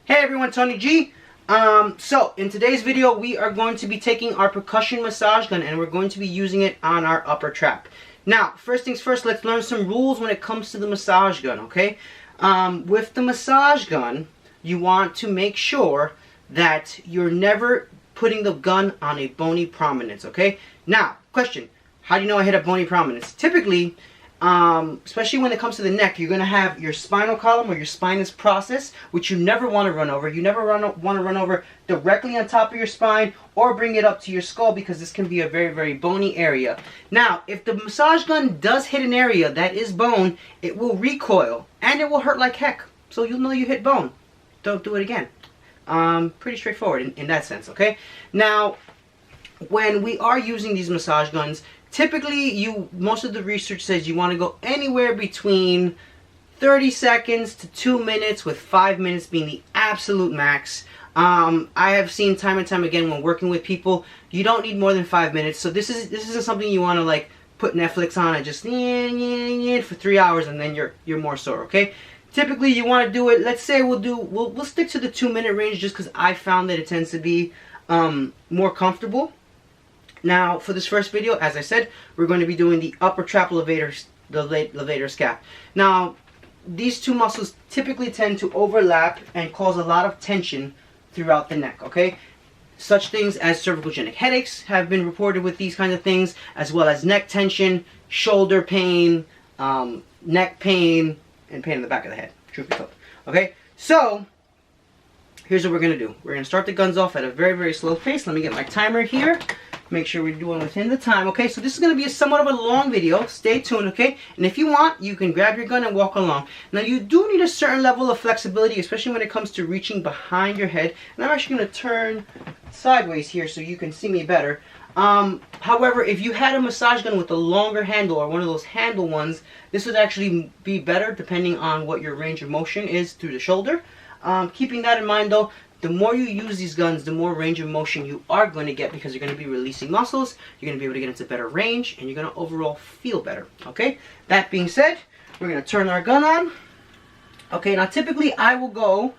Hey everyone, Tony G. So in today's video we are going to be taking our percussion massage gun and we're going to be using it on our upper trap. Now, first things first, let's learn some rules when it comes to the massage gun, okay? With the massage gun, you want to make sure that you're never putting the gun on a bony prominence, okay? Now, question, how do you know I hit a bony prominence? Typically, especially when it comes to the neck, you're going to have your spinal column or your spinous process, which you never want to run over. You never want to run over directly on top of your spine or bring it up to your skull because this can be a very, very bony area. Now, if the massage gun does hit an area that is bone, it will recoil and it will hurt like heck. So you'll know you hit bone. Don't do it again. Pretty straightforward in that sense, okay? Now, when we are using these massage guns, typically, most of the research says you want to go anywhere between 30 seconds to 2 minutes, with 5 minutes being the absolute max. I have seen time and time again when working with people, you don't need more than 5 minutes. So this isn't something you want to like put Netflix on and just for 3 hours and then you're more sore. Okay. Typically, you want to do it. Let's say we'll stick to the 2-minute range just because I found that it tends to be more comfortable. Now, for this first video, as I said, we're going to be doing the upper trap levator, the levator scap. Now, these two muscles typically tend to overlap and cause a lot of tension throughout the neck, okay? Such things as cervicogenic headaches have been reported with these kinds of things, as well as neck tension, shoulder pain, neck pain, and pain in the back of the head, truth be told, okay? So, here's what we're going to do. We're going to start the guns off at a very, very slow pace. Let me get my timer here. Make sure we're doing within the time, okay? So this is going to be somewhat of a long video. Stay tuned, okay? And if you want, you can grab your gun and walk along. Now, you do need a certain level of flexibility, especially when it comes to reaching behind your head. And I'm actually going to turn sideways here so you can see me better. However, if you had a massage gun with a longer handle or one of those handle ones, this would actually be better depending on what your range of motion is through the shoulder. Keeping that in mind, though, the more you use these guns, the more range of motion you are going to get because you're going to be releasing muscles, you're going to be able to get into better range, and you're going to overall feel better, okay? That being said, we're going to turn our gun on. Okay, now typically I will go,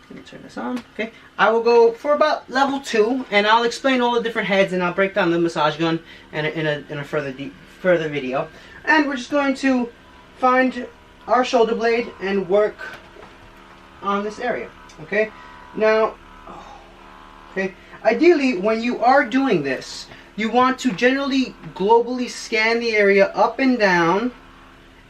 let me turn this on, okay? I will go for about level 2, and I'll explain all the different heads, and I'll break down the massage gun in a further video. And we're just going to find our shoulder blade and work on this area, okay? Now, okay, ideally, when you are doing this, you want to generally globally scan the area up and down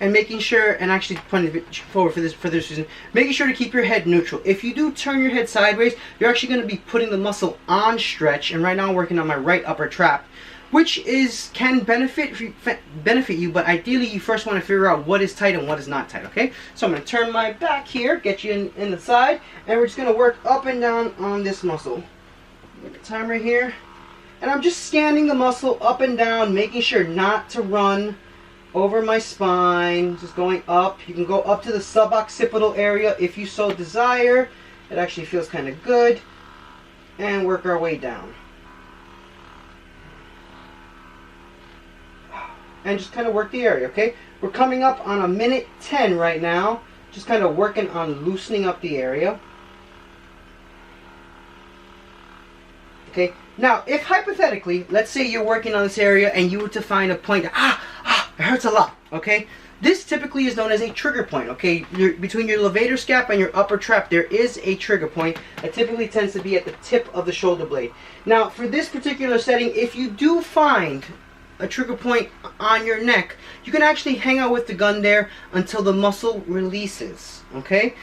and making sure, and actually pointing it forward for this reason, making sure to keep your head neutral. If you do turn your head sideways, you're actually going to be putting the muscle on stretch, and right now I'm working on my right upper trap, which can benefit you, but ideally you first want to figure out what is tight and what is not tight, okay? So I'm going to turn my back here, get you in the side, and we're just going to work up and down on this muscle. Get the timer here, and I'm just scanning the muscle up and down, making sure not to run over my spine, just going up. You can go up to the suboccipital area if you so desire. It actually feels kind of good, and work our way down. And just kind of work the area, okay? We're coming up on 1:10 right now. Just kind of working on loosening up the area. Okay? Now, if hypothetically, let's say you're working on this area and you were to find a point, it hurts a lot, okay? This typically is known as a trigger point, okay? Between your levator scap and your upper trap, there is a trigger point that typically tends to be at the tip of the shoulder blade. Now, for this particular setting, if you do find a trigger point on your neck, you can actually hang out with the gun there until the muscle releases, okay?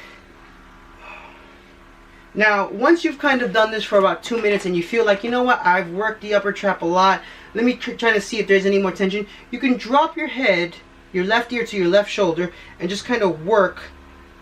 Now, once you've kind of done this for about 2 minutes and you feel like, you know what, I've worked the upper trap a lot, let me try to see if there's any more tension, you can drop your head, your left ear to your left shoulder, and just kind of work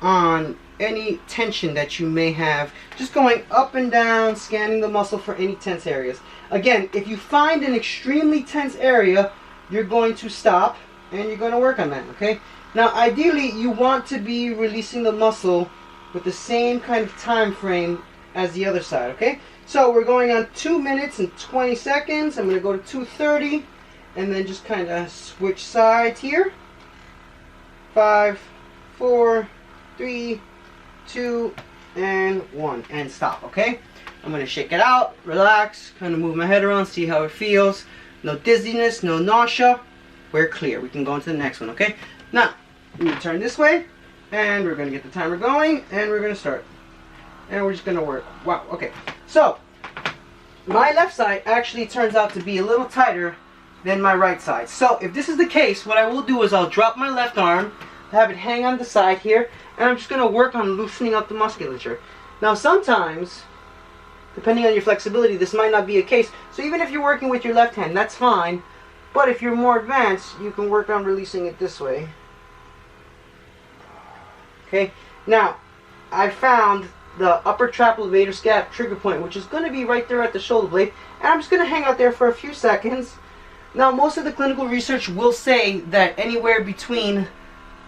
on any tension that you may have, just going up and down, scanning the muscle for any tense areas. Again, if you find an extremely tense area, you're going to stop and you're going to work on that, okay? Now, ideally, you want to be releasing the muscle with the same kind of time frame as the other side, okay? So we're going on 2 minutes and 20 seconds. I'm going to go to 2:30 and then just kind of switch sides here. 5, 4, 3, 2, and 1, and stop, okay? I'm going to shake it out, relax, kind of move my head around, see how it feels. No dizziness, no nausea. We're clear. We can go into the next one, okay? Now, we turn this way, and we're going to get the timer going, and we're going to start. And we're just going to work. Wow, okay. So, my left side actually turns out to be a little tighter than my right side. So, if this is the case, what I will do is I'll drop my left arm, have it hang on the side here, and I'm just going to work on loosening up the musculature. Now, sometimes, depending on your flexibility, this might not be a case. So even if you're working with your left hand, that's fine. But if you're more advanced, you can work on releasing it this way. Okay, now, I found the upper trap levator scap trigger point, which is going to be right there at the shoulder blade, and I'm just going to hang out there for a few seconds. Now, most of the clinical research will say that anywhere between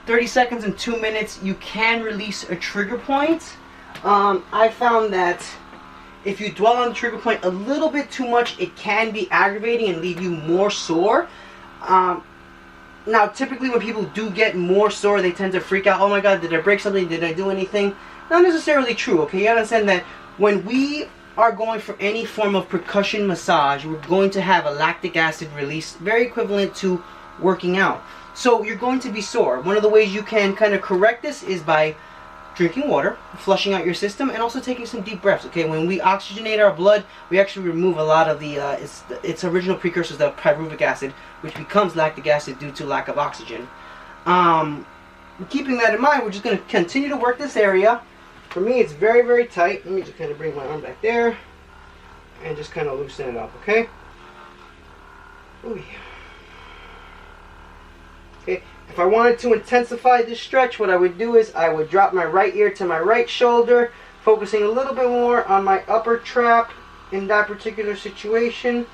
30 seconds and 2 minutes, you can release a trigger point. I found that if you dwell on the trigger point a little bit too much, it can be aggravating and leave you more sore. Now, typically when people do get more sore, they tend to freak out. Oh my God, did I break something? Did I do anything? Not necessarily true, okay? You understand that when we are going for any form of percussion massage, we're going to have a lactic acid release, very equivalent to working out. So you're going to be sore. One of the ways you can kind of correct this is by drinking water, flushing out your system, and also taking some deep breaths, okay? When we oxygenate our blood, we actually remove a lot of the, its original precursors, the pyruvic acid, which becomes lactic acid due to lack of oxygen. Keeping that in mind, we're just going to continue to work this area. For me, it's very, very tight. Let me just kind of bring my arm back there and just kind of loosen it up, okay? Ooh, yeah. Okay, if I wanted to intensify this stretch, what I would do is I would drop my right ear to my right shoulder, focusing a little bit more on my upper trap in that particular situation.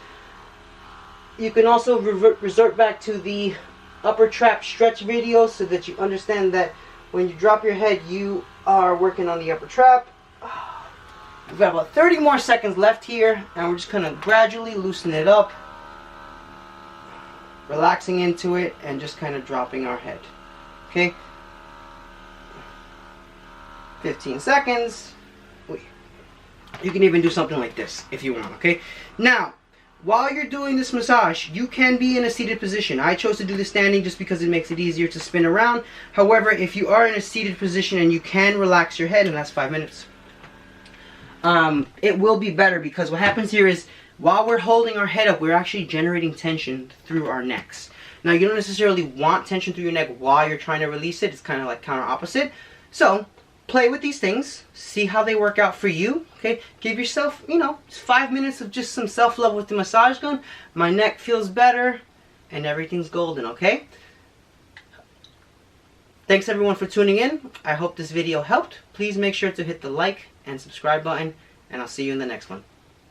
You can also resort back to the upper trap stretch video so that you understand that when you drop your head, you are working on the upper trap. We've got about 30 more seconds left here, and we're just going to gradually loosen it up, relaxing into it, and just kind of dropping our head. Okay? 15 seconds. You can even do something like this if you want, okay? Now, while you're doing this massage, you can be in a seated position. I chose to do this standing just because it makes it easier to spin around. However, if you are in a seated position and you can relax your head, and that's 5 minutes, it will be better, because what happens here is while we're holding our head up, we're actually generating tension through our necks. Now, you don't necessarily want tension through your neck while you're trying to release it. It's kind of like counter opposite. So, play with these things. See how they work out for you. Okay? Give yourself, 5 minutes of just some self-love with the massage gun. My neck feels better, and everything's golden, okay? Thanks everyone for tuning in. I hope this video helped. Please make sure to hit the like and subscribe button, and I'll see you in the next one.